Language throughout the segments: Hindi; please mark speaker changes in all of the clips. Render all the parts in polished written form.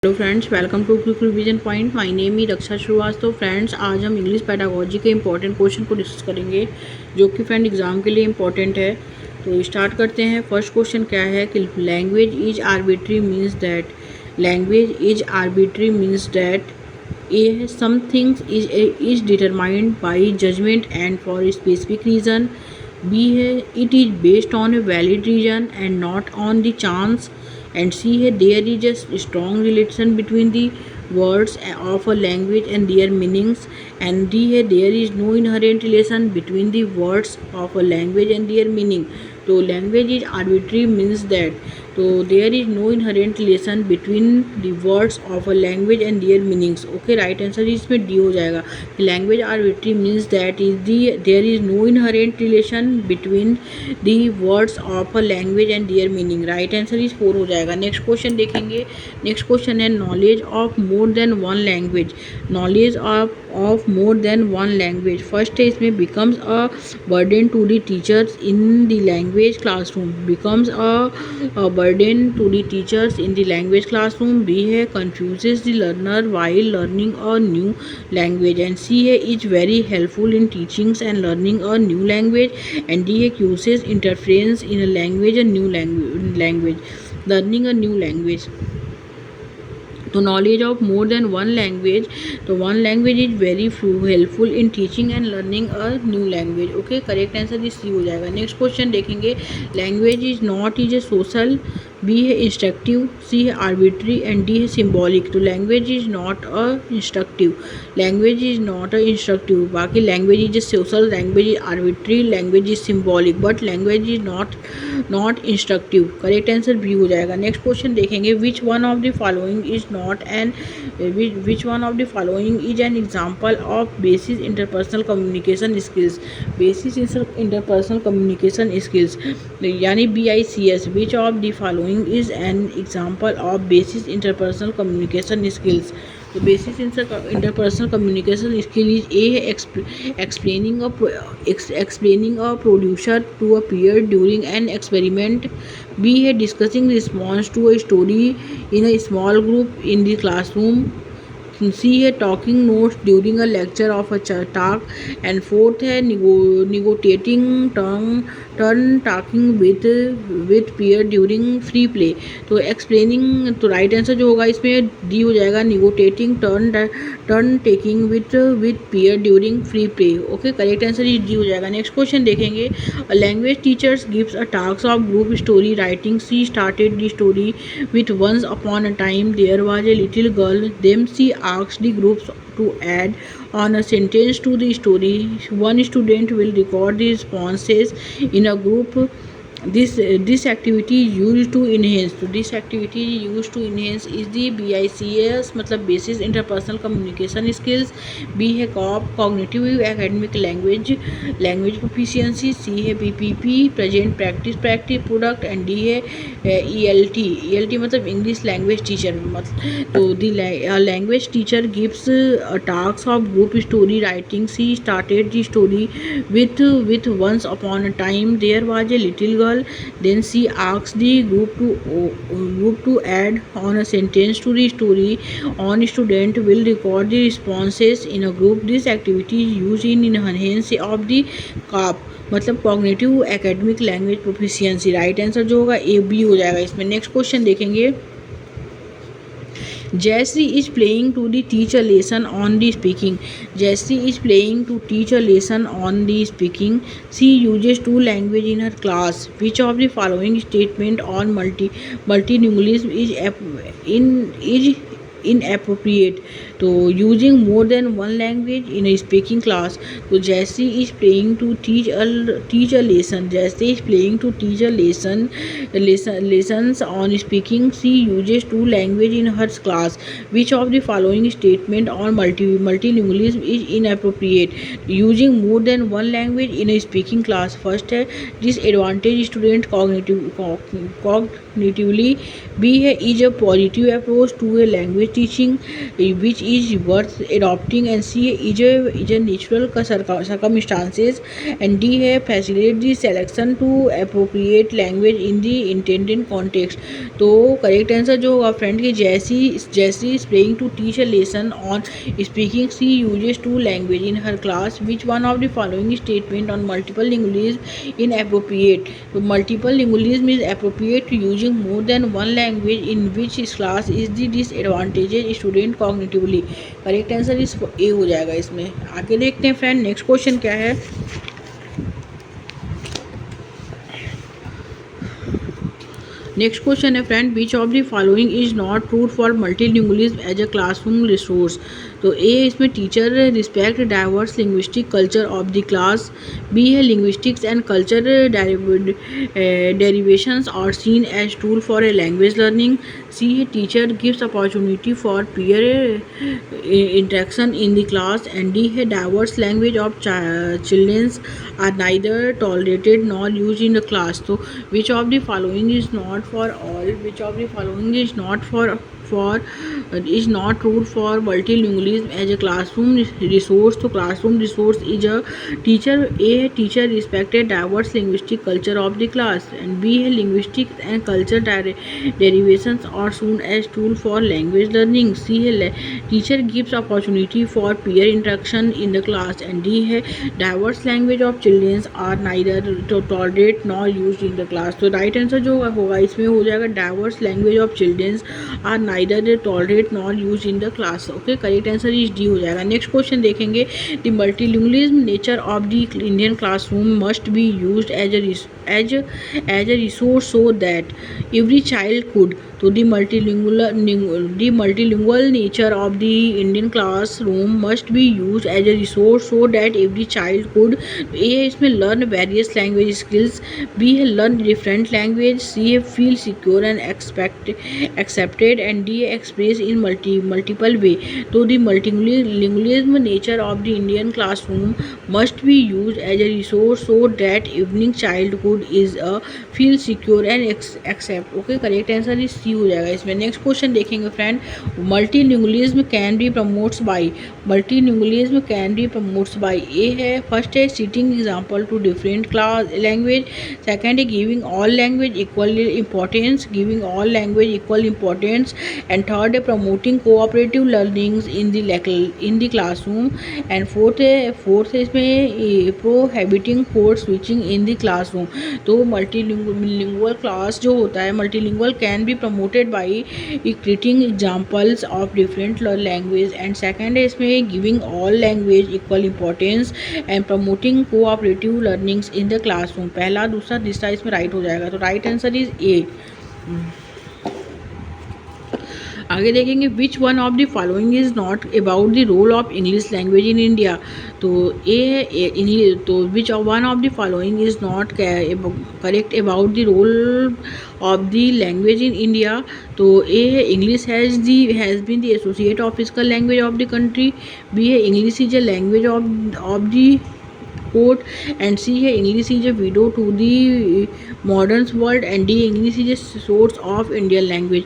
Speaker 1: Hello friends, welcome to quick revision point. My name ही रक्षा श्रीवास्तव। फ्रेंड्स, आज हम इंग्लिश पेडागोजी के इंपॉर्टेंट क्वेश्चन को डिस्कस करेंगे जो कि फ्रेंड एग्जाम के लिए इंपॉर्टेंट है। तो स्टार्ट करते हैं। फर्स्ट क्वेश्चन क्या है कि language is arbitrary means that a some things is determined by judgement and for specific reason. B है it is based on a valid reason and not on the chance. And C है there is a strong relation between the words of a language and their meanings. And D है there is no inherent relation between the words of a language and their meaning. तो language is arbitrary means that तो there is no inherent relation between the words of a language and their meanings. Okay, right answer इसमें D हो जाएगा। Language arbitrary means that there is no inherent relation between the words of a language and their meaning. Right answer इस 4 हो जाएगा। नेक्स्ट क्वेश्चन देखेंगे। नेक्स्ट क्वेश्चन है knowledge of more than one language. Knowledge of more than one language. First है इसमें becomes a burden to the teachers in the language classroom. Becomes a burden to the teachers in the language classroom. B है confuses the learner while learning a new language. And C है is very helpful in teaching and learning a new language. And D है causes interference in a language, a new language, learning a new language. तो knowledge of more than one language, तो one language is very helpful in teaching and learning a new language. Okay, correct answer is C हो जाएगा। नेक्स्ट क्वेश्चन देखेंगे। Language is not is a social. B है इंस्ट्रक्टिव, सी है आर्बिट्री एंड डी है सिम्बॉलिक। तो language is not a instructive, language is not a instructive. बाकी language is a social, language is arbitrary, language is symbolic, but language is not instructive. Correct answer B हो जाएगा। नेक्स्ट क्वेश्चन देखेंगे। Which one of the following is not an which one of the following is an example of basic interpersonal communication skills. Basic interpersonal communication skills यानी BICS. which of the following is an example of basic interpersonal communication skills. तो basic interpersonal communication skill is ए है explaining a producer to a peer during an experiment. B है discussing response to a story in a small group in the classroom. C है talking notes during a lecture of a talk. And fourth है negotiating turn talking with peer during free play. तो एक्सप्लेनिंग, तो राइट आंसर जो होगा इसमें डी हो जाएगा, negotiating turn taking with peer during free play. Okay, correct answer is D हो जाएगा। नेक्स्ट क्वेश्चन देखेंगे। A language teachers gives a task of group story writing. She started the story with once upon a time there was a little girl. Them she asked the groups to add on a sentence to the story. One student will record the responses in a group. This activity is used to enhance. तो this activity used to enhance is the BICS मतलब basic interpersonal communication skills. B है cognitive academic language proficiency. C है PPP present practice product. And D है ELT मतलब इंग्लिश लैंग्वेज टीचर। मतलब तो the language teacher gives a task of group story writing. She started the story with once upon a time there was a little girl. Then she asked the group to add on a sentence to the story. On student will record the responses in a group. This activity is used in enhance of the CAP मतलब cognitive academic language proficiency. Right answer जो होगा ए बी हो जाएगा इसमें। नेक्स्ट क्वेश्चन देखेंगे। Jayashree is playing to teach a lesson on the speaking. Jayashree is playing to teach a lesson on the speaking. She uses two languages in her class. Which of the following statement on multilingualism is inappropriate? तो using more than one language in a speaking class. तो जैसी is playing to teach a lesson. जैसे is playing to teach a lessons on speaking. C uses two language in her class. Which of the following statement on multilingualism is inappropriate? Using more than one language in a speaking class. First है डिसएडवांटेज स्टूडेंट कॉग्निटिवली। बी है is a positive approach to a language teaching which is worth adopting, and C is a natural circumstances, and D है facilitate the selection to appropriate language in the intended context. तो करेक्ट आंसर जो होगा फ्रेंड की जैसी spraying to teach a lesson on speaking C uses two language in her class which one of the following statement on multiple lingualism in appropriate. तो multiple lingualism is appropriate to using more than one language in which class is the disadvantages student cognitively. Correct answer is A हो जाएगा इसमें. आगे देखते हैं फ्रेंड नेक्स्ट क्वेश्चन क्या है. नेक्स्ट क्वेश्चन है friend which of the following is not true for multilingualism as a classroom resource. तो ए इसमें teacher respect diverse linguistic culture of the class. B है linguistics and culture derivations are seen as tool for a language learning. C है teacher gives opportunity for peer interaction in the class. And D है diverse language of childrens are neither tolerated nor use in the class. तो which of the following is not for all, which of the following is not is not true for multilingualism as a classroom resource. तो classroom resource is a teacher. A है teacher respected diverse linguistic culture of the class, and B है linguistic and culture derivations are soon as tool for language learning. C है teacher gives opportunity for peer interaction in the class, and D है diverse language of children are neither tolerated nor used in the class. तो right answer जो होगा इसमें हो जाएगा diverse language of children are neither tolerated nor used in the class. Okay correct answer is D हो जाएगा. नेक्स्ट क्वेश्चन देखेंगे. The multilingualism nature of the Indian classroom must be used as a resource so that every child could. तो the multilingual nature of the Indian classroom must be used as a resource so that every child could. A है इसमें learn various language skills. B है लर्न डिफरेंट लैंग्वेज. सी है feel secure and accepted. And D express in multiple way. तो the multilingualism nature of the Indian classroom must be used as a resource so that evening childhood is a feel secure and accept. Okay correct answer is C हो जाएगा इसमें. नेक्स्ट क्वेश्चन देखेंगे friend. Multilingualism can be promotes by. Multilingualism can be promotes by. A है फर्स्ट है sitting example to different class language. Second है giving all language equal importance. Giving all language equal importance. And third promoting cooperative learnings in the classroom. And fourth है इसमें prohibiting code switching in the classroom. तो multilingual class जो होता है multilingual can be promoted by creating examples of different language. And second है इसमें giving all language equal importance and promoting cooperative learnings in the classroom. पहला दूसरा तीसरा इसमें राइट हो जाएगा. तो राइट आंसर इज ए. आगे देखेंगे which one of the following is not about the role of English language in India. तो ए है इंग्लिश. तो which one of the following is not correct about the role of the language in India. तो ए है English has been the associate official language of the country. B है English is a language of the court. And C है English is a window to the modern world. And D English is a source of Indian language.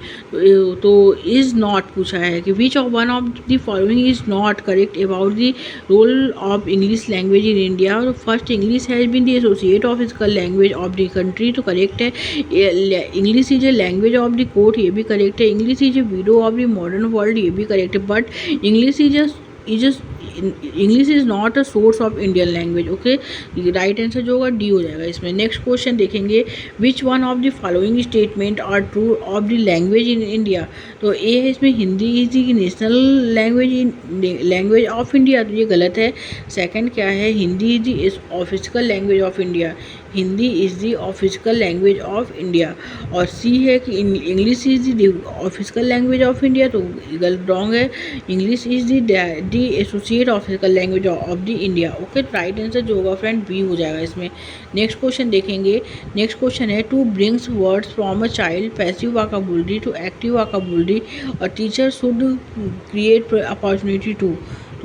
Speaker 1: तो इज़ नॉट पूछा है कि which of one of the following is not correct about the role of English language in India. First English has been the associate official language of the country. तो करेक्ट है. English is a language of the court ये भी करेक्ट है. English is a window of the modern world ये भी करेक्ट है. But English English is not a source of Indian language. Okay right answer जो होगा डी हो जाएगा इसमें. नेक्स्ट क्वेश्चन देखेंगे which one of the following statement are true of the language in India. तो ए है इसमें Hindi is the national language of India. तो ये गलत है. सेकंड क्या है Hindi is the official language of India. Hindi is the official language of India. और सी है कि English is the official language of India. तो गलत रॉन्ग है. English is the associate official language of the India. Okay right answer जो होगा फ्रेंड बी हो जाएगा इसमें. नेक्स्ट क्वेश्चन देखेंगे. नेक्स्ट क्वेश्चन है to brings words from a child passive vocabulary to active vocabulary और teacher should create opportunity to.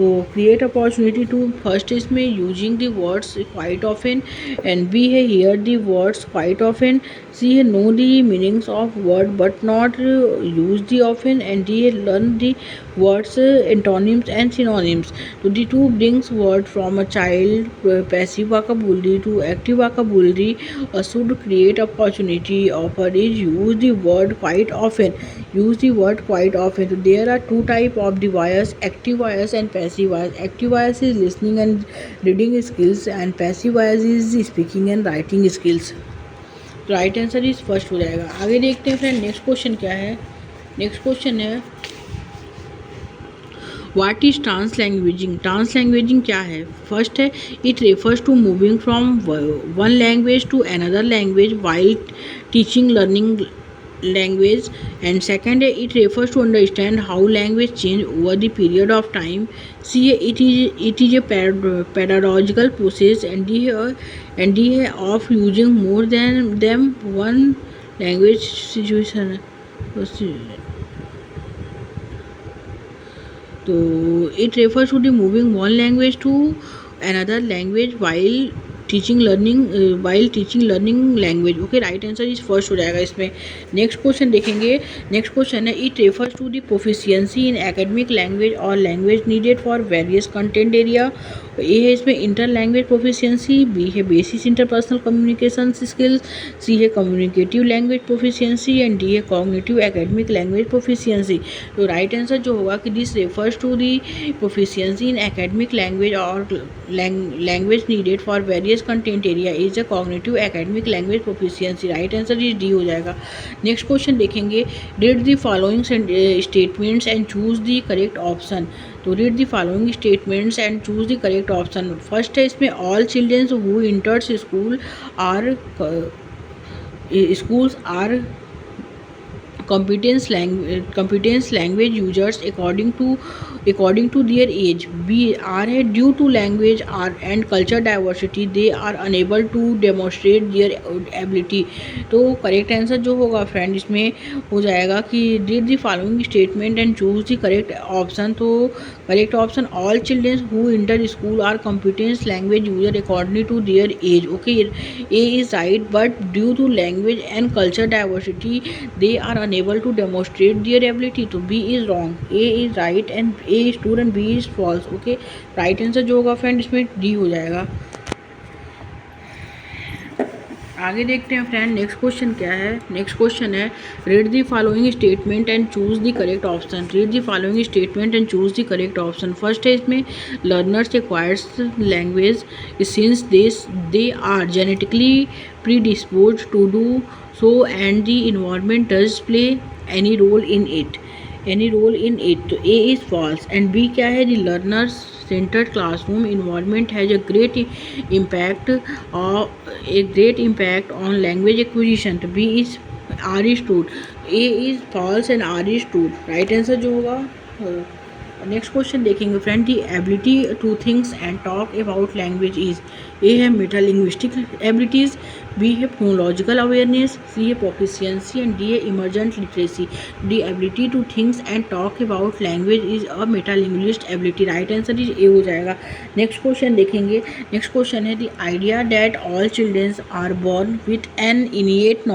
Speaker 1: तो क्रिएट अपॉर्चुनिटी टू फर्स्ट इसमें using the words quite often, and B है here the words quite often, C है know the meanings of word but not use the often, and D है learn the words antonyms and synonyms. So the two brings word from a child passive vocabulary to active vocabulary. Should create opportunity offer is use the word quite often. Use the word quite often. So there are two type of the bias: active bias and passive bias. Active bias is listening and reading skills, and passive bias is speaking and writing skills. Right answer is first हो जाएगा. आगे देखते हैं फ्रेंड नेक्स्ट क्वेश्चन क्या है. नेक्स्ट क्वेश्चन है व्हाट इज ट्रांसलैंग्वेजिंग. ट्रांसलैंग्वेजिंग क्या है. फर्स्ट है it refers to moving from one language to another language while teaching learning language, and second it refers to understand how language change over the period of time. See it is a pedagogical process, and D of using more than one language situation. So it refers to the moving one language to another language while teaching learning language. Okay right answer is first हो जाएगा इसमें. नेक्स्ट क्वेश्चन देखेंगे. नेक्स्ट क्वेश्चन है it refers to the proficiency in academic language और language needed for various content area. A है इसमें इंटर लैंग्वेज प्रोफिशिएंसी, बी है basis interpersonal communication skills, C है communicative language proficiency, and D है कॉग्निटिव एकेडमिक लैंग्वेज प्रोफिशिएंसी. तो राइट आंसर जो होगा कि this refers to the proficiency in academic language और language needed for various content area is a cognitive academic language proficiency. Right answer is D हो जाएगा. नेक्स्ट क्वेश्चन देखेंगे. Read the following statements and choose the correct option. तो read the following statements and choose the correct option. First है इसमें all childrens who enters schools are competence language users according to their age. B are है due to language and culture diversity they are unable to demonstrate their ability. तो करेक्ट आंसर जो होगा फ्रेंड इसमें हो जाएगा कि read the following statement and choose the correct option. तो correct option all childrens who enter school are competence language user according to their age. Okay A is right but due to language and culture diversity they are unable to demonstrate their ability. तो B is wrong, A is right and A is true and B is false. Okay right answer जो होगा फ्रेंड इसमें D हो जाएगा. आगे देखते हैं फ्रेंड नेक्स्ट क्वेश्चन क्या है. नेक्स्ट क्वेश्चन है read the following statement and choose the correct option. Read the following statement and choose the correct option. First है इसमें learners acquires language since they are genetically predisposed to do so and the environment does play any role in it. तो A is false and B क्या है. The learners centered classroom environment has a great impact on language acquisition. तो B is R is true. A is false and R is true. Right answer जो होगा. नेक्स्ट क्वेश्चन देखेंगे friend. The ability to thinks and talk about language is. ए है मेटा लिंग्विस्टिक एबिलिटीज़, बी है फोनोलॉजिकल अवेयरनेस, सी है प्रोफिशिएंसी एंड डी है emergent literacy. The ability to thinks and talk about language is a meta linguist ability. Right answer is A हो जाएगा. नेक्स्ट क्वेश्चन देखेंगे. नेक्स्ट क्वेश्चन है the idea that all childrens are born with an innate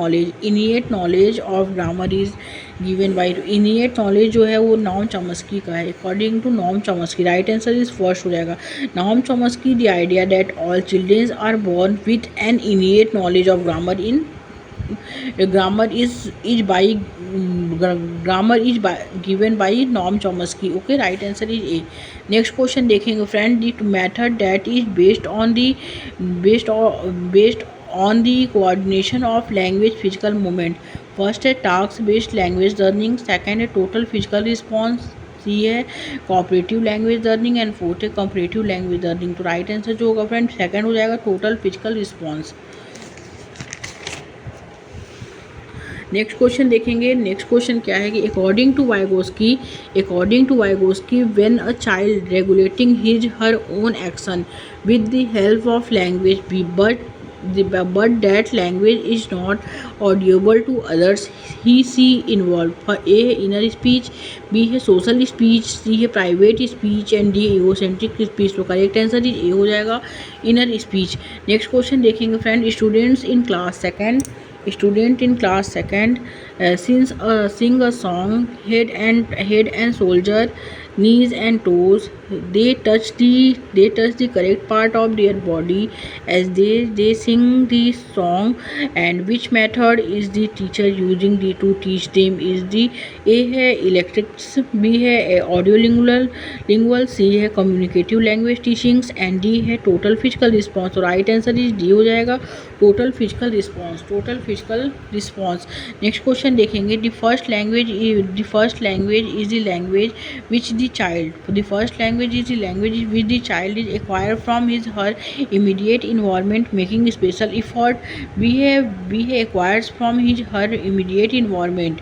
Speaker 1: knowledge of grammar is given by. Innate knowledge जो है वो नॉम चॉम्स्की का है, according to Noam Chomsky. Right answer is first हो जाएगा. Noam Chomsky the idea that all childrens are born with an innate knowledge of grammar given by Noam Chomsky. Okay, right answer is A. Next question देखेंगे friend. The method that is based on the coordination of language physical movement. First है task based language learning, second है total physical response, सी है cooperative language learning and fourth है कंपैरेटिव लैंग्वेज लर्निंग. तो राइट आंसर जो होगा फ्रेंड सेकंड हो जाएगा total physical response. Next question देखेंगे. नेक्स्ट क्वेश्चन क्या है कि according to Vygotsky when a child regulating his her own action with the help of language but that language is not audible to others. He see involved. For A है inner speech, B है social speech, C है private speech and D egocentric speech. तो करेक्ट आंसर इज ए हो जाएगा, inner speech. नेक्स्ट क्वेश्चन देखेंगे friend. Student in class second sing a song. Head and shoulder, knees and toes, they touch the correct part of their body as they sing the song. And which method is the teacher using to teach them? Is the A है electrics, B है ऑडियो C है communicative language teachings and D है total physical response. तो राइट आंसर इज डी हो जाएगा, total physical response. Next question देखेंगे. The first language is the language which the child. The first language is the language which the child is acquire from his her immediate environment making special effort. B है acquires from his her immediate environment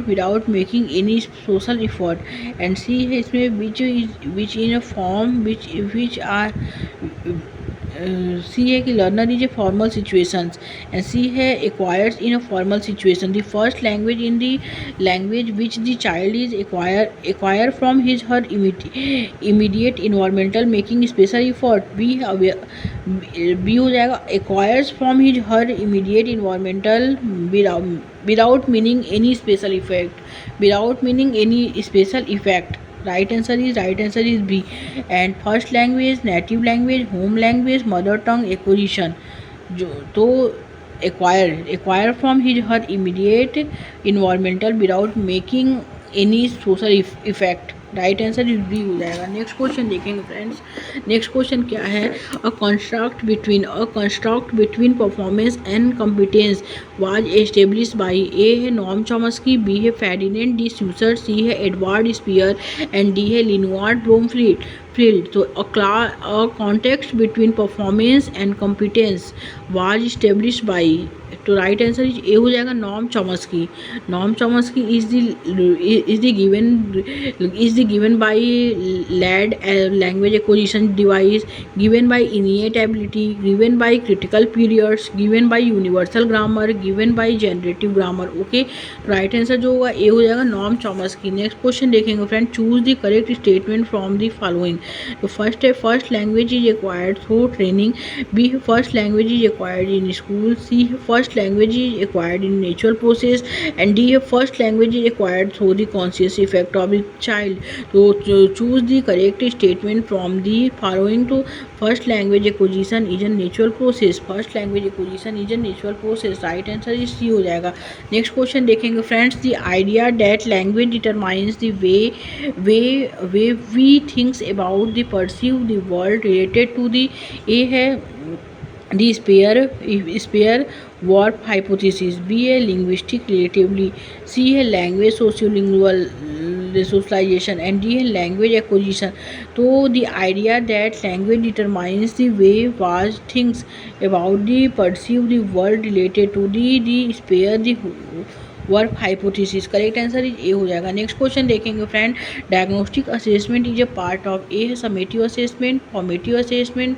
Speaker 1: without making any social effort. And C है इसमें विच इन a form which are C है कि learner is a formal situations and C है acquires in a formal situation. The first language in the language which the child is acquire from his her immediate environmental making special effort. B हो जाएगा acquires from his her immediate environmental without meaning any special effect. Right answer is B. And first language, native language, home language, mother tongue acquisition. जो तो acquire from his her immediate environmental without making any social effect. Right answer is B हो जाएगा. नेक्स्ट क्वेश्चन देखेंगे फ्रेंड्स. नेक्स्ट क्वेश्चन क्या है. A construct between performance and competence was establish by. A है नॉर्म चॉम्स्की, बी है फेर्डिनेंड डी सूसर, सी है एडवर्ड स्पीयर एंड डी है लिनोआर्ड ब्रोमफील्ड. तो a context between performance and competence was establish by. तो राइट आंसर इज ए हो जाएगा नॉर्म Chomsky. Norm Chomsky is given by led language acquisition device, given by innate ability, given by critical periods, given by universal grammar, given by generative grammar. Okay, right answer जो होगा ए हो जाएगा नॉर्म चॉम्स्की. नेक्स्ट क्वेश्चन देखेंगे friend. Choose the correct statement from the following. तो फर्स्ट है first language is acquired through training, B है first language is acquired in school, C है first language is acquired in natural process and D है first language is acquired through the conscious effect of the child. तो choose the correct statement from the following. to first language acquisition is a natural process. First language acquisition is a natural process. Right answer is C हो जाएगा. नेक्स्ट क्वेश्चन देखेंगे friends. the idea that language determines the way we think about the perceive the world related to the A है the sphere warp hypothesis, B है linguistic relatively, C है language sociolingual socialization and D है language acquisition. तो the idea that language determines the way one thinks about the perceive the world related to the sphere the Whorf hypothesis. Correct answer is A हो जाएगा. नेक्स्ट क्वेश्चन देखेंगे friend. Diagnostic assessment is a part of. A है summative assessment, formative assessment,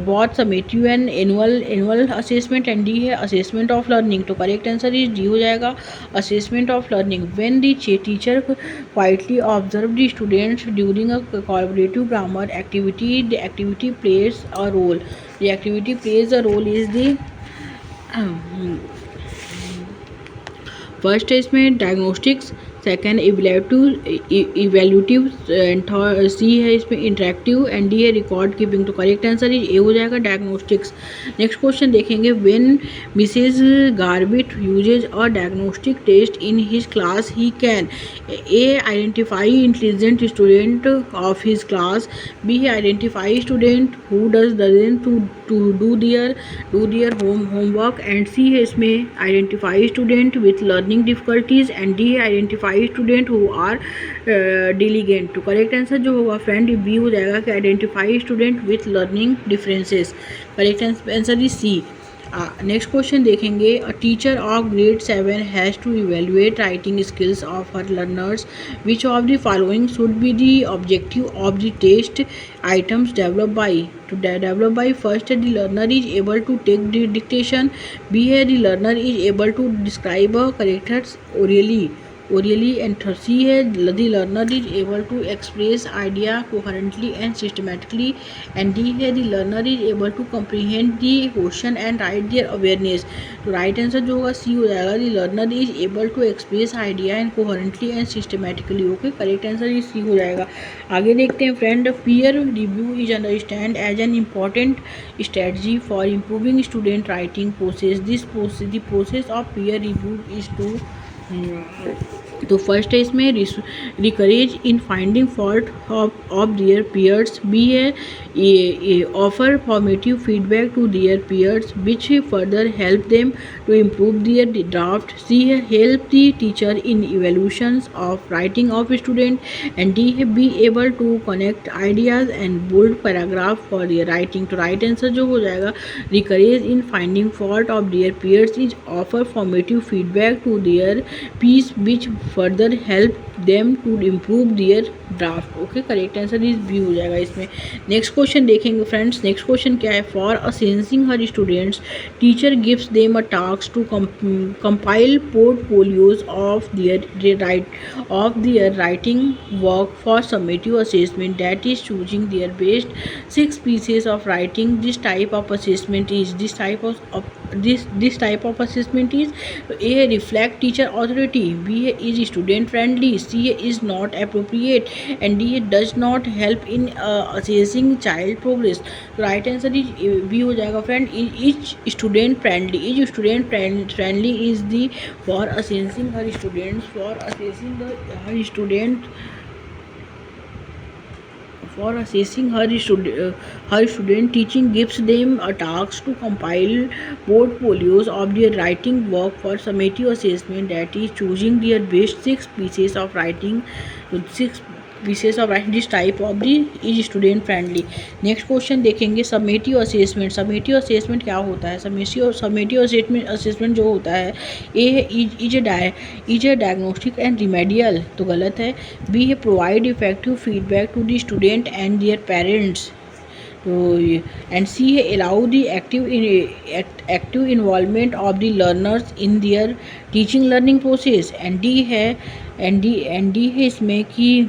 Speaker 1: both summative and annual assessment and D है असेसमेंट ऑफ लर्निंग. तो करेक्ट आंसर इज डी हो जाएगा assessment of learning. When the teacher quietly observe the students during a collaborative grammar activity, the activity plays a role. The activity plays a role is the first है इसमें diagnostics, second evaluative and third C है इसमें इंटरेक्टिव एंड डी है रिकॉर्ड कीपिंग. तो करेक्ट आंसर इज ए हो जाएगा डायग्नोस्टिक्स. नेक्स्ट क्वेश्चन देखेंगे. When Mrs Garbit uses a diagnostic test in his class he can. A identify intelligent student of his class, B है identify student who doesn't to do their homework and C है इसमें identify student with learning difficulties and D है आइडेंटिफाई स्टूडेंट हु आर डिलीगेंट. तो करेक्ट आंसर जो होगा फ्रेंड बी हो जाएगा कि identify student with learning differences. Correct answer is C. Next question देखेंगे, a teacher of grade 7 has to evaluate writing skills of her learners, which of the following should be the objective of the test items developed by first the learner is able to take the dictation, b the learner is able to describe characters orally and c the learner is able to express idea coherently and systematically, and d the learner is able to comprehend the question and write their awareness। तो राइट आंसर जो होगा सी हो जाएगा, the learner is able to express idea and coherently and systematically. Okay, correct answer is C हो जाएगा। आगे देखते हैं friend, peer review is understand as an important strategy for improving student writing process. The process of peer review is to, तो फर्स्ट है इसमें encourage in finding fault of their peers, B है offer formative feedback to their peers which further help them to improve their draft, C है help the teacher in evaluations of writing of student, and D है be able to connect ideas and bold paragraph for their writing. तो राइट आंसर जो हो जाएगा, encourage in finding fault of their peers is offer formative feedback to their peers which further help them to improve their draft. Okay, correct answer is B हो जाएगा इसमें। नेक्स्ट क्वेश्चन देखेंगे फ्रेंड्स, नेक्स्ट क्वेश्चन क्या है, for assessing her students teacher gives them a task to compile portfolios of their writing work for summative assessment that is choosing their best 6 pieces of writing। This type of assessment is this type of assessment is A reflect teacher authority, B is student friendly, C is not appropriate, and D does not help in assessing child progress। तो राइट आंसर इज बी हो जाएगा friend, is student friendly. Is student friendly is the for assessing her students, for assessing her student, for assessing her student teaching gives them a task to compile portfolios of their writing work for summative assessment that is choosing their best 6 pieces of writing, 6 pieces of writing। this type of the is student friendly। Next question देखेंगे, समेटिव असेसमेंट। समेटिव असेसमेंट क्या होता है? समेटिव असेसमेंट जो होता है, ए है is a diagnostic and remedial, तो गलत है। बी है provide effective feedback to the student and their parents, तो एंड सी है allow the active involvement of the learners in their teaching learning process, and D है इसमें कि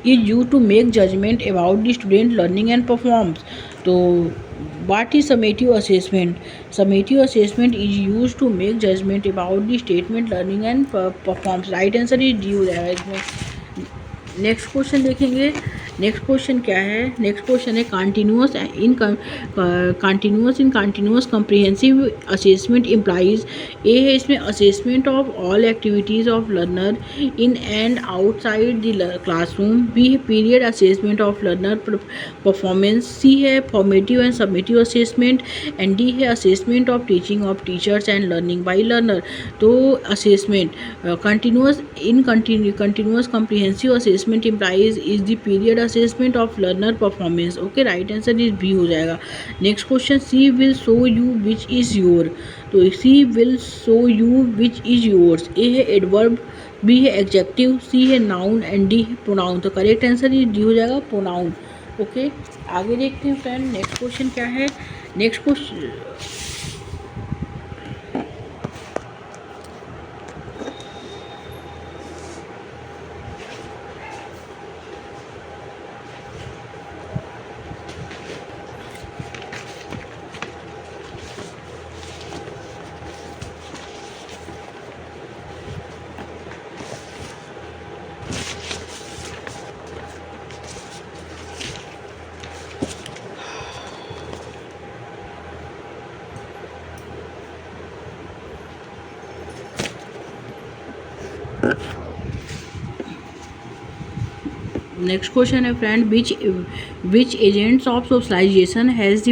Speaker 1: is used to make judgment about the student learning and performs। तो what is summative assessment? Summative assessment is used to make judgment about the statement learning and performs। Right answer is D हो जाएगा इसमें। नेक्स्ट क्वेश्चन देखेंगे, नेक्स्ट क्वेश्चन क्या है? नेक्स्ट क्वेश्चन है continuous in continuous comprehensive assessment implies. A है इसमें assessment of all activities of learner in and outside the classroom, B है period assessment of learner performance, C है formative and summative assessment, and D है assessment of teaching of teachers and learning by learner. तो assessment continuous comprehensive assessment implies is the period assessment of learner performance. Okay, right answer is B हो जाएगा। Next question, see will show you which is your, तो see will show you which is yours. A है एडवर्ब, बी है एडजेक्टिव, सी है नाउन, एंड डी है प्रोनाउन। तो करेक्ट आंसर इज डी हो जाएगा, प्रोनाउन। ओके, आगे देखते हैं फ्रेंड, नेक्स्ट क्वेश्चन क्या है? नेक्स्ट क्वेश्चन नेक्स्ट क्वेश्चन है friend, which agents of socialization has the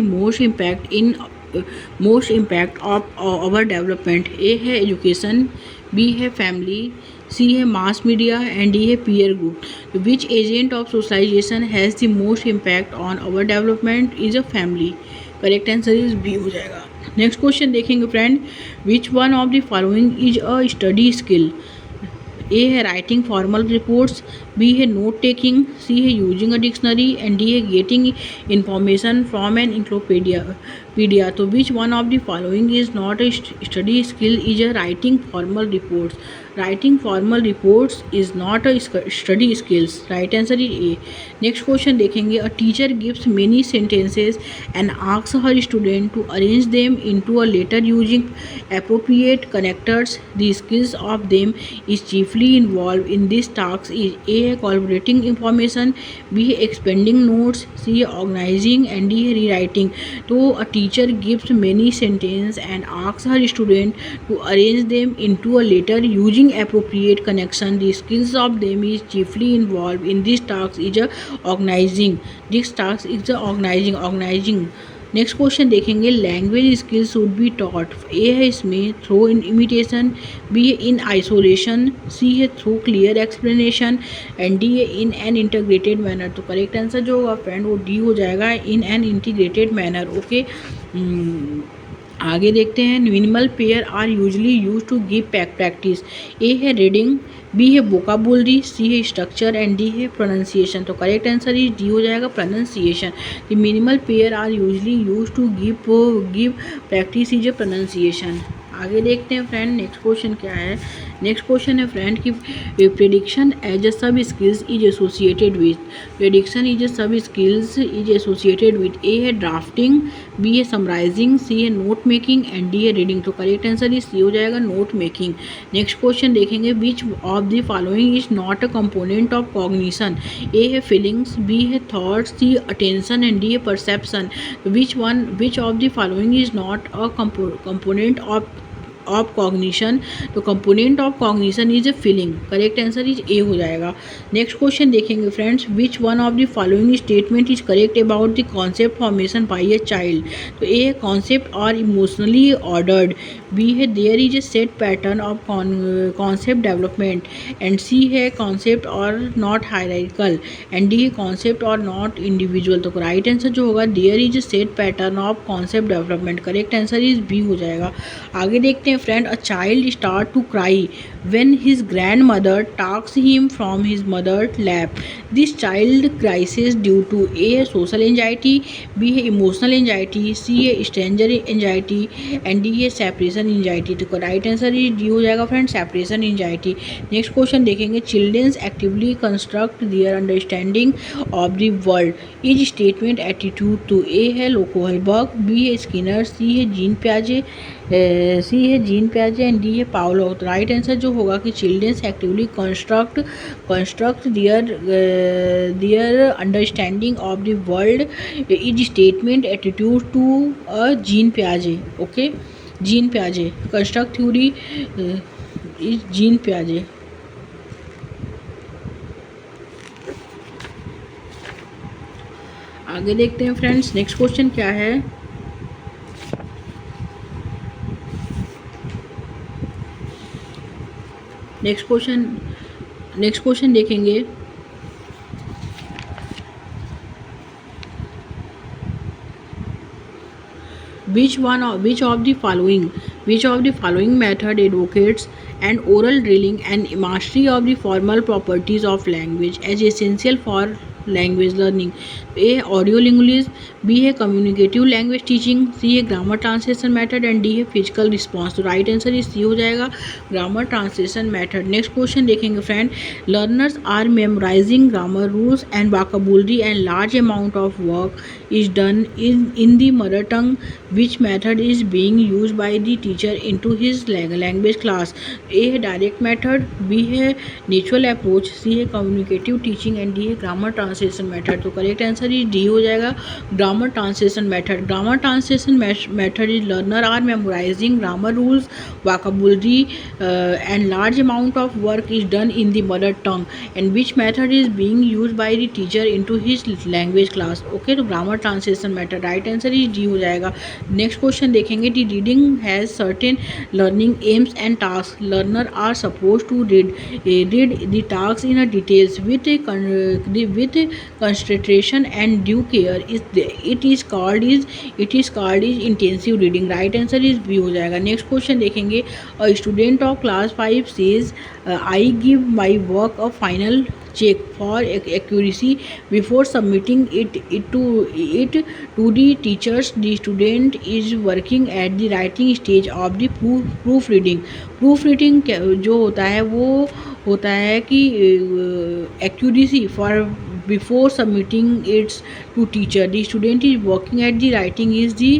Speaker 1: most impact of our development. A है एजुकेशन, बी है फैमिली, सी है मास मीडिया, एंड डी है peer group. Which agent of socialization has the most impact on our development is a family. Correct answer is B हो जाएगा। नेक्स्ट क्वेश्चन देखेंगे friend, which one of the following is a study skill? ए है राइटिंग फॉर्मल रिपोर्ट्स, बी है नोट टेकिंग, सी है using a dictionary and D है getting information from an encyclopedia. तो which one of the following is not a study skill is a writing formal reports? Writing formal reports is not a study skills, right answer is A. Next question देखेंगे, a teacher gives many sentences and asks her student to arrange them into a letter using appropriate connectors. The skills of them is chiefly involved in this task is A collaborating information, B expanding notes, C organizing and D rewriting. So a teacher gives many sentences and asks her student to arrange them into a letter using appropriate connection. The skills of them is chiefly involved in this task is organizing. This task is organizing. Next question देखेंगे, language skill should be taught. A है इसमें थ्रू इन इमिटेशन, बी है इन आइसोलेशन, सी है through clear explanation and D है इन एन इंटीग्रेटेड मैनर। तो करेक्ट आंसर जो होगा फ्रेंड वो डी हो जाएगा, in an integrated manner. Okay, आगे देखते हैं, minimal pair are usually use to give practice. A है रीडिंग, बी है वोकाबुलरी, सी है स्ट्रक्चर एंड डी है प्रोनाउंसिएशन। तो करेक्ट आंसर इज डी हो जाएगा, pronunciation. The minimal pair are usually use to give practice is A pronunciation. आगे देखते हैं फ्रेंड, नेक्स्ट क्वेश्चन क्या है। नेक्स्ट क्वेश्चन है फ्रेंड कि prediction as a sub skills is associated with. Prediction is a sub skills is associated with. A है ड्राफ्टिंग, बी है समराइजिंग, सी है नोट मेकिंग एंड डी है रीडिंग। तो करेक्ट आंसर इज सी हो जाएगा, नोट मेकिंग। नेक्स्ट क्वेश्चन देखेंगे, which of the following is not a component of cognition. A है फीलिंग्स, बी है thoughts, C attention and D है perception. Which of the following is not a component of cognition? तो component of cognition is A feeling, correct answer is A हो जाएगा। नेक्स्ट क्वेश्चन देखेंगे friends, which one of the following statement is correct about the concept formation by a child? तो ए है concept are emotionally ordered, B है there is a set pattern of concept development and C है कॉन्सेप्ट और नॉट हायरार्किकल एंड डी है कॉन्सेप्ट और नॉट इंडिविजुअल। तो राइट आंसर जो होगा, there is a set pattern of concept development, correct answer is B हो जाएगा। आगे देखते हैं friend, a child start to cry when his grandmother takes him from his mother's lap. This child crisis due to A social anxiety, B है emotional anxiety, C है stranger anxiety and D है separation anxiety। तो राइट आंसर इज डी हो जाएगा friend, separation anxiety। Next question देखेंगे, childrens actively construct their understanding of the world is statement attitude to. A है लोकोहलबर्ग, बी है स्किनर, सी है जीन प्याजे एंड डी है पाउलो। तो राइट आंसर जो होगा कि childrens actively construct their understanding of the world is statement attitude to a Jean प्याजे। ओके, जीन प्याजे कंस्ट्रक्ट थ्योरी इज जीन प्याजे। आगे देखते हैं फ्रेंड्स, नेक्स्ट क्वेश्चन क्या है। नेक्स्ट क्वेश्चन देखेंगे, which of the following method advocates and oral drilling and mastery of the formal properties of language as essential for language learning? A है ऑडियो लैंग्वेज, बी है कम्युनिकेटिव लैंग्वेज टीचिंग, सी है grammar translation method and D है फिजिकल रिस्पॉन्स। तो राइट आंसर इज सी हो जाएगा, grammar translation method. Next question देखेंगे friend, learners are memorising grammar rules and vocabulary and large amount of work is done in the mother tongue, which method is being used by the teacher into his language class? ए है डायरेक्ट मेथड, बी है नेचुरल अप्रोच, सी है कम्युनिकेटिव टीचिंग एंड डी है ग्रामर ट्रांसलेशन मेथड। तो करेक्ट आंसर इज डी हो जाएगा, grammar translation method. Grammar translation method is learner are memorising grammar rules, vocabulary and large amount of work is done in the mother tongue and which method is being used by the teacher into his language class. Okay, तो grammar translation method, right answer is D हो जाएगा। नेक्स्ट क्वेश्चन देखेंगे, the reading has certain learning aims and task, learner are suppose to read the task in a details with concentration and due care it is called is intensive reading. Right answer is B हो जाएगा. नेक्स्ट क्वेश्चन देखेंगे. A student of class 5 says I give my work a final check for accuracy before submitting it to the teachers. The student is working at the writing stage of the proofreading. proofreading जो होता है वो होता है कि accuracy for before submitting it to teacher. The student is working at the writing is the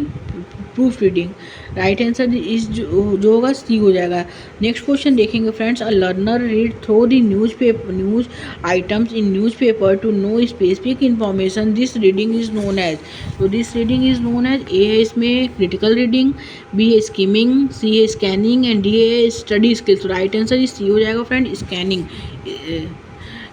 Speaker 1: proof reading. Right answer is जो होगा सी हो जाएगा. नेक्स्ट क्वेश्चन देखेंगे friends. A learner read through the news items in newspaper to know specific information. This reading is known as. तो this reading is known as. A है इसमें क्रिटिकल रीडिंग, बी है स्कीमिंग, सी है स्कैनिंग एंड डी है study skills. Right answer is C हो जाएगा friend, scanning.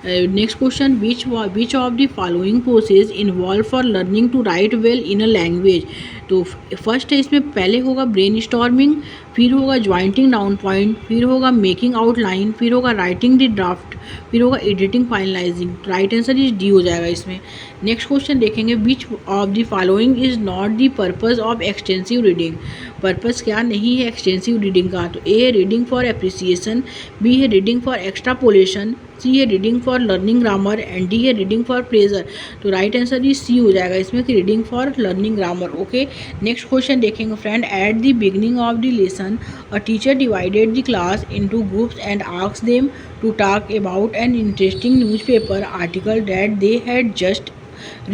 Speaker 1: Next question. Which of the following process involve for learning to write well in a language. तो फर्स्ट है इसमें पहले होगा ब्रेन स्टॉर्मिंग, फिर होगा ज्वाइंटिंग डाउन पॉइंट, फिर होगा मेकिंग आउटलाइन, फिर होगा राइटिंग द ड्राफ्ट, फिर होगा editing finalising. Right answer is D हो जाएगा इसमें. नेक्स्ट क्वेश्चन देखेंगे. Which of the following is not the purpose of extensive reading. Purpose क्या नहीं है एक्सटेंसिव रीडिंग का. तो ए है रीडिंग फॉर एप्रिसिएशन, बी है रीडिंग फॉर एक्स्ट्रापोलेशन, सी है reading for learning grammar and D है रीडिंग फॉर प्लेजर. तो राइट आंसर इज सी हो जाएगा इसमें कि reading for learning grammar. Okay. Next question देखेंगे friend. At the beginning of the lesson a teacher divided the class into groups and asked them to talk about an interesting newspaper article that they had just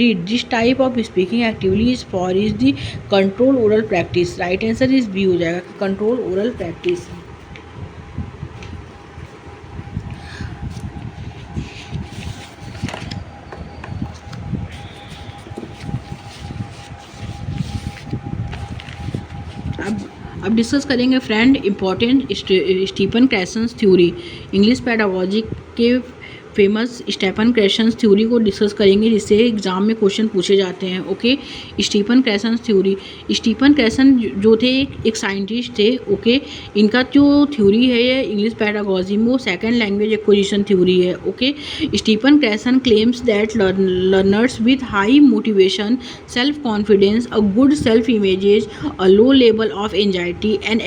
Speaker 1: read. This type of speaking activity is for is the control oral practice. Right answer is B हो जाएगा, control oral practice. अब डिस्कस करेंगे friend important Stephen Krashen's theory. English pedagogy के फेमस स्टीफन क्रैसन्स थ्योरी को डिस्कस करेंगे जिससे एग्जाम में क्वेश्चन पूछे जाते हैं. Okay. Stephen Krashen's theory. Stephen Krashen जो थे एक साइंटिस्ट थे. ओके. इनका जो थ्योरी है ये इंग्लिश पैडागोजी में वो सेकेंड लैंग्वेज एक्विजिशन थ्योरी है. Okay. Stephen Krashen claims that learners with high motivation, self confidence, a good self images, a low level of anxiety and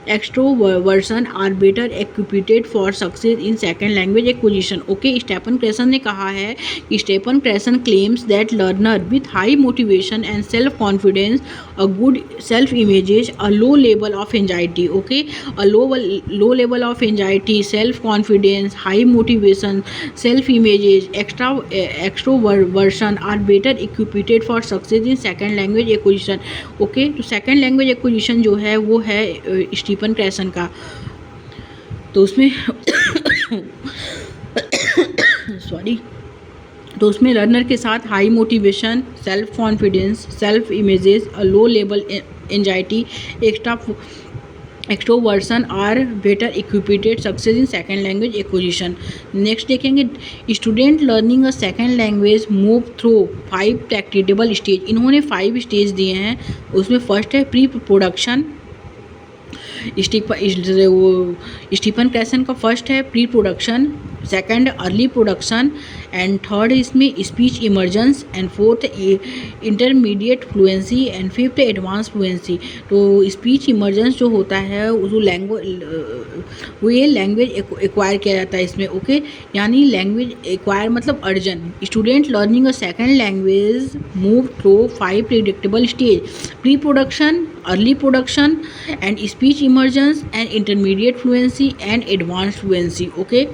Speaker 1: extroversion are better equipped for success in second language acquisition. Okay. Stephen Krashen ने कहा है कि Stephen Krashen claims that learner with high motivation and self confidence, a good self images, a low level of anxiety. Okay. A low level of anxiety, self confidence, high motivation, self images, extroversion are better equipped for success in second language acquisition. Okay. तो सेकेंड लैंग्वेज एक्विजिशन जो है वो है स्टीफन क्रैसन का. तो उसमें सॉरी. तो उसमें लर्नर के साथ high motivation, self confidence, self images, low level anxiety, extroversion are better equipped success in second language acquisition. Next देखेंगे. Student learning a second language move through 5 practicable stage. इन्होंने 5 स्टेज दिए हैं. उसमें फर्स्ट है प्री प्रोडक्शन. स्टीफन क्रैसन का फर्स्ट है pre production, second early production and third इसमें speech emergence and fourth intermediate fluency and fifth advance fluency. तो स्पीच इमर्जेंस जो होता है वो ये लैंग्वेज एक्वायर किया जाता है इसमें. ओके. यानी लैंग्वेज एक्वायर मतलब अर्जन. Student learning a second language move through 5 predictable stage: pre production, early production and speech emergence and intermediate fluency and advance fluency. Okay.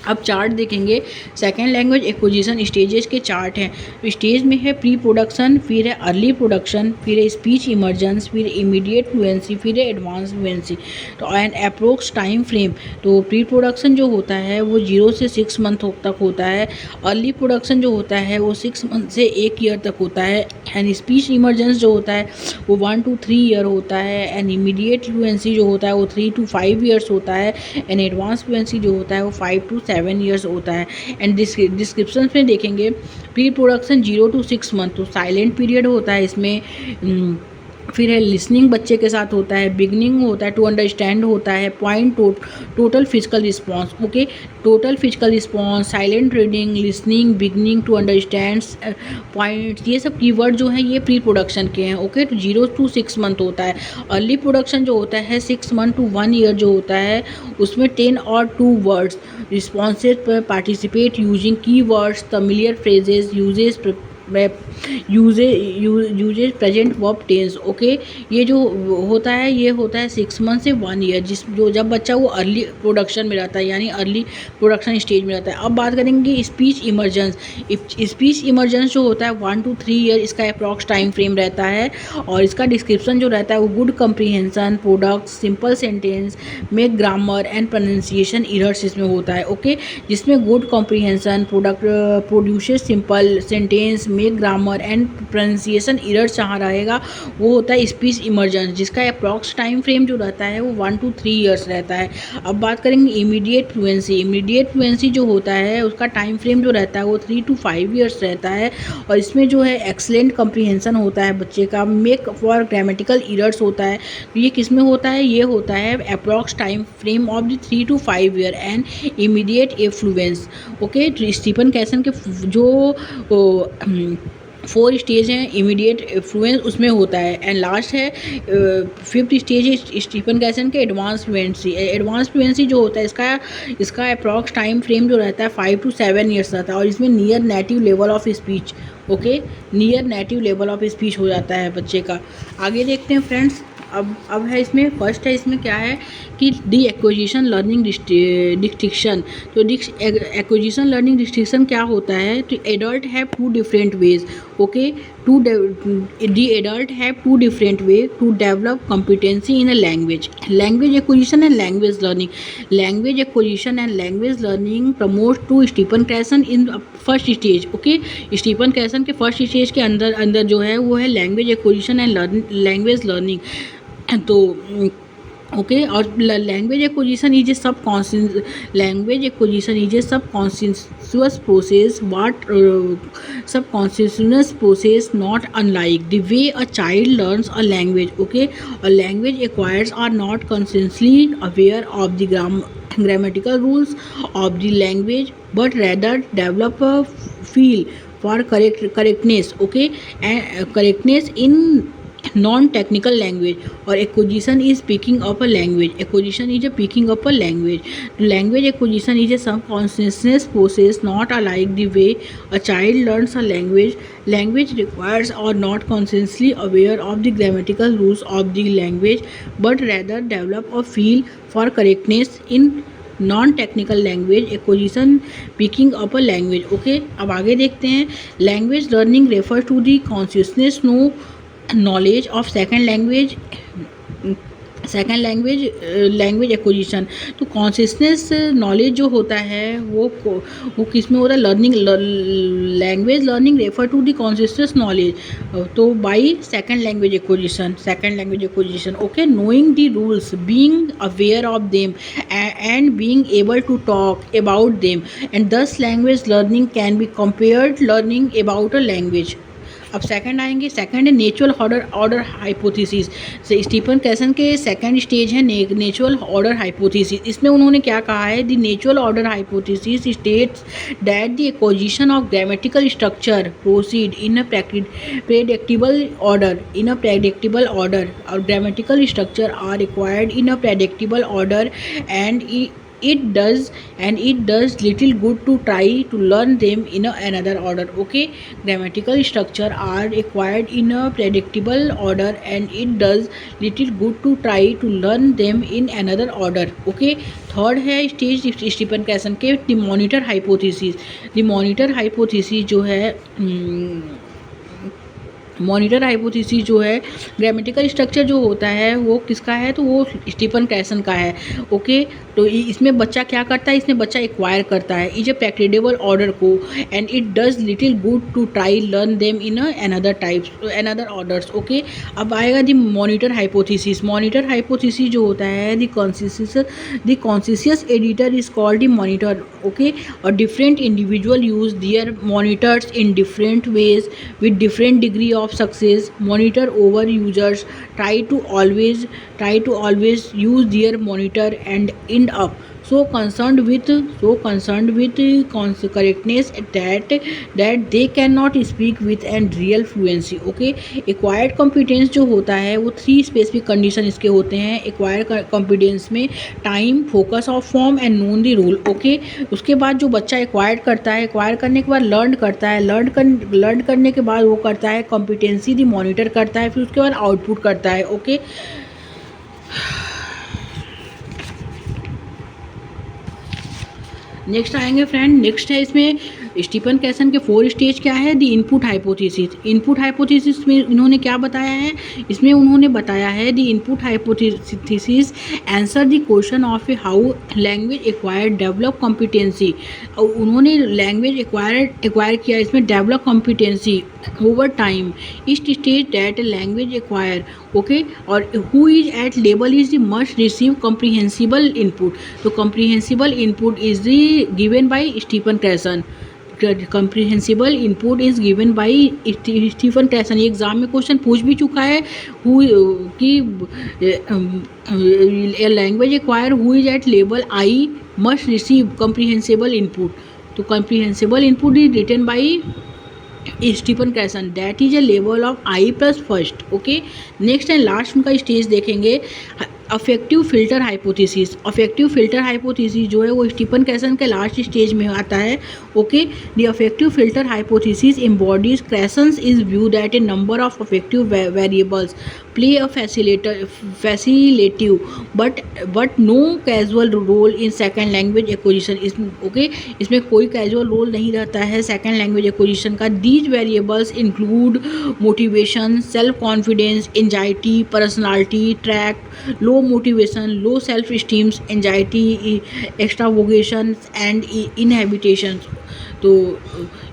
Speaker 1: अब चार्ट देखेंगे. सेकेंड लैंग्वेज एक्विजिशन स्टेजेस के चार्ट हैं. तो स्टेज में है प्री प्रोडक्शन, फिर है अर्ली प्रोडक्शन, फिर है स्पीच इमर्जेंस, फिर इमीडिएट फ्लुएंसी, फिर है एडवांस फ्लुएंसी. तो एंड अप्रोक्स टाइम फ्रेम. तो प्री प्रोडक्शन जो होता है वो 0 से 6 मंथ तक होता है. अर्ली प्रोडक्शन जो होता है वो 6 मंथ से 1 ईयर तक होता है. एंड स्पीच इमर्जेंस जो होता है वो 1 to 3 ईयर होता है. एंड इमीडिएट फ्लुएंसी जो होता है वो 3 to 5 ईयर्स होता है. एंड एडवांस फ्लुएंसी जो होता है वो 5 to 7 ईयर्स होता है. एंड डिस्क्रिप्शन में देखेंगे प्री प्रोडक्शन 0 to 6 मंथ. तो साइलेंट पीरियड होता है इसमें. फिर है लिसनिंग बच्चे के साथ होता है, बिगनिंग होता है, टू अंडरस्टैंड होता है, point total physical response. Okay, total physical response, silent reading, listening, beginning, to understand, point, ये सब कीवर्ड जो हैं ये प्री प्रोडक्शन के हैं। ओके, तो 0 to 6 मंथ होता है। अर्ली प्रोडक्शन जो होता है 6 मंथ to 1 year जो होता है, उसमें 10 or 2 वर्ड्स रिस्पॉन्सेज पर participate using key words, familiar phrases, uses present verb tense. Okay, ये जो होता है ये होता है 6 मंथ से 1 year, जब बच्चा वो अर्ली प्रोडक्शन में रहता है, यानी अर्ली प्रोडक्शन स्टेज में रहता है। अब बात करेंगे स्पीच इमर्जेंस। स्पीच इमर्जेंस जो होता है 1 to 3 year इसका अप्रॉक्स टाइम फ्रेम रहता है, और इसका डिस्क्रिप्शन जो रहता है वो good comprehension, product, simple sentence, make grammar and pronunciation errors इसमें होता है। ओके, जिसमें good comprehension, product, produces simple sentence, make grammar and pronunciation errors जहाँ रहेगा वो होता है स्पीच इमर्जेंस, जिसका अप्रॉक्स टाइम फ्रेम जो रहता है वो 1 to 3 years रहता है। अब बात करेंगे इमीडिएट फ्लुएंसी। इमीडिएट फ्लुएंसी जो होता है उसका टाइम फ्रेम जो रहता है वो 3 to 5 years रहता है, और इसमें जो है एक्सलेंट कॉम्प्रीहेंशन होता है बच्चे का, मेक फॉर ग्रामेटिकल एरर्स होता है। तो ये किस में होता है, ये होता है approx time frame of the 3 to 5 year and immediate affluence. Okay, Stephen Krashen के जो 4 स्टेज हैं इमीडिएट फ्लुएंस उसमें होता है, एंड लास्ट है 5th स्टेज है स्टीफन कैसन के एडवांस फ्लुएंसी। एडवांस फ्लुएंसी जो होता है इसका अप्रॉक्स टाइम फ्रेम जो रहता है 5 to 7 years रहता है, और इसमें near native level of speech. Okay, near native level of speech हो जाता है बच्चे का। आगे देखते हैं फ्रेंड्स। अब है इसमें फर्स्ट है, इसमें क्या है कि डी एक्विजिशन लर्निंग डिस्ट्रिक्शन। तो एक्विजिशन लर्निंग डिस्ट्रिक्शन क्या होता है, तो adult have 2 different ways। Okay, the adult have 2 different way to develop competency in a language। Language acquisition and language learning. Language acquisition and language learning promote to Stephen Krashen in first stage. Okay, Stephen Krashen के फर्स्ट स्टेज के अंदर जो है वो है language acquisition and language learning. तो ओके, और language acquisition is a subconscious process process not unlike the way a child learns a language. Okay, a language acquirers are not consciously aware of the grammatical rules of the language, but rather develop a feel for correctness, okay, and correctness in non-technical language, or acquisition is picking up a language. Acquisition is a picking up a language. Language acquisition is a some consciousness process not alike the way a child learns a language. Language requires or not consciously aware of the grammatical rules of the language, but rather develop a feel for correctness in non technical language acquisition picking up a language. Okay, अब आगे देखते हैं। Language learning refer to the consciousness knowledge of second language language acquisition. तो कॉन्शियसनेस नॉलेज जो होता है वो किस में होता है, learning. Language learning refer to the consciousness knowledge, तो by second language acquisition. Okay, knowing the rules, being aware of them and being able to talk about them, and दस language learning can be compared learning about a language. अब सेकंड आएंगे। सेकंड है natural order hypothesis. Stephen Krashen के सेकंड स्टेज है नेचुरल ऑर्डर हाइपोथेसिस। इसमें उन्होंने क्या कहा है, the natural order hypothesis states that the acquisition of grammatical structure proceed in a predictable order और grammatical structure are required in a predictable order and it does little good to try to learn them in another order. Okay, grammatical structure are acquired in a predictable order and it does little good to try to learn them in another order. Okay, third है स्टेज स्टीफन कैसन के द मॉनिटर हाइपोथेसिस जो है मॉनिटर हाइपोथेसिस जो है ग्रामेटिकल स्ट्रक्चर जो होता है वो किसका है, तो वो स्टीफन कैसन का है। ओके, तो इसमें बच्चा क्या करता है, इसमें बच्चा एक्वायर करता है इज ए प्रेडिक्टेबल ऑर्डर को, and it does little good to try learn them in another orders. Okay, अब आएगा द मॉनिटर हाइपोथेसिस जो होता है the conscious editor is called the monitor. Okay, और different individual use their monitors in different ways with different degree of of success, monitor over users, try to always use their monitor and end up so concerned with correctness that they cannot speak with and real fluency. Okay, acquired competence जो होता है वो 3 स्पेसिफिक कंडीशन इसके होते हैं एक्वायर्ड कॉम्पिटेंस में, time, focus of form and known the rule. Okay, उसके बाद जो बच्चा एक्वायर्ड करता है, एक्वायर करने के बाद लर्न करता है, लर्न करने के बाद वो करता है कॉम्पिटेंसी दी मॉनिटर करता है, फिर उसके बाद आउटपुट करता है. ओके, नेक्स्ट आएंगे फ्रेंड. नेक्स्ट है इसमें स्टीफन कैसन के 4 स्टेज क्या है. The input hypothesis. Input hypothesis में इन्होंने क्या बताया है, इसमें उन्होंने बताया है the input hypothesis answer the question of how language acquire develop competency. उन्होंने लैंग्वेज एक्वायर किया इसमें develop competency over time. East stage that language acquire. Okay, और who is at level is the must receive comprehensible input. तो comprehensible input is the given by Stephen Krashen. Comprehensible input is given by Stephen Krashen. ये एग्जाम में क्वेश्चन पूछ भी चुका है कि language acquire who is at level I must receive comprehensible input. तो comprehensible input is written by Stephen Krashen, that is a level of I plus first. Okay, next and last उनका स्टेज देखेंगे affective filter hypothesis. Affective filter hypothesis जो है वो स्टीफन कैसन के लास्ट स्टेज में आता है. Okay, the affective filter hypothesis embodies Krashen's is view that a number of affective variables play a facilitative but no casual role in second language acquisition. Okay, इसमें कोई कैजुअल रोल नहीं रहता है सेकेंड लैंग्वेज एक्विजिशन का. These variables include motivation, self confidence, anxiety, personality trait, low motivation, low self esteems, anxiety, extroversion and inhibition. तो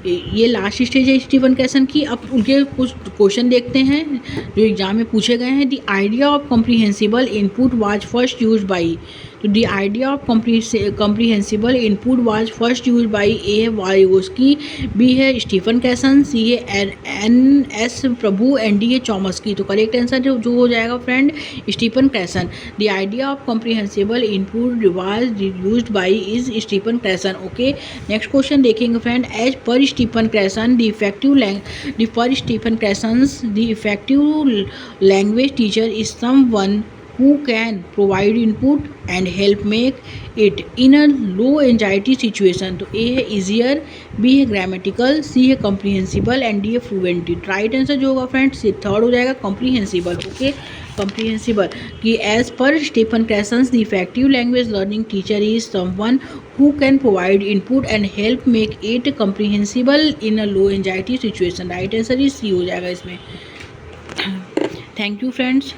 Speaker 1: ये लास्ट स्टेज है स्टीफन कैसन की. अब उनके कुछ क्वेश्चन देखते हैं जो एग्जाम में पूछे गए हैं. The idea of comprehensible input was first used by. तो the idea of comprehensible input was first use by A Vygotsky, B है स्टीफन कैसन, सी है N S Prabhu and D है चॉमस्की. तो करेक्ट आंसर जो हो जाएगा friend Stephen Krashen. The idea of comprehensible input was used by is Stephen Krashen. Okay, next question देखेंगे friend. As per Stephen Krashen the effective language teacher is someone who can provide input and help make it in a low anxiety situation. तो A है easier, B है grammatical, C है comprehensible and D है fluent. राइट आंसर जो होगा फ्रेंड्स थर्ड हो जाएगा comprehensible. ओके, comprehensible कि as per Stephen Carson's the effective language learning teacher is someone who can provide input and help make it comprehensible in a low anxiety situation. Right answer is C हो जाएगा इसमें. Thank you friends.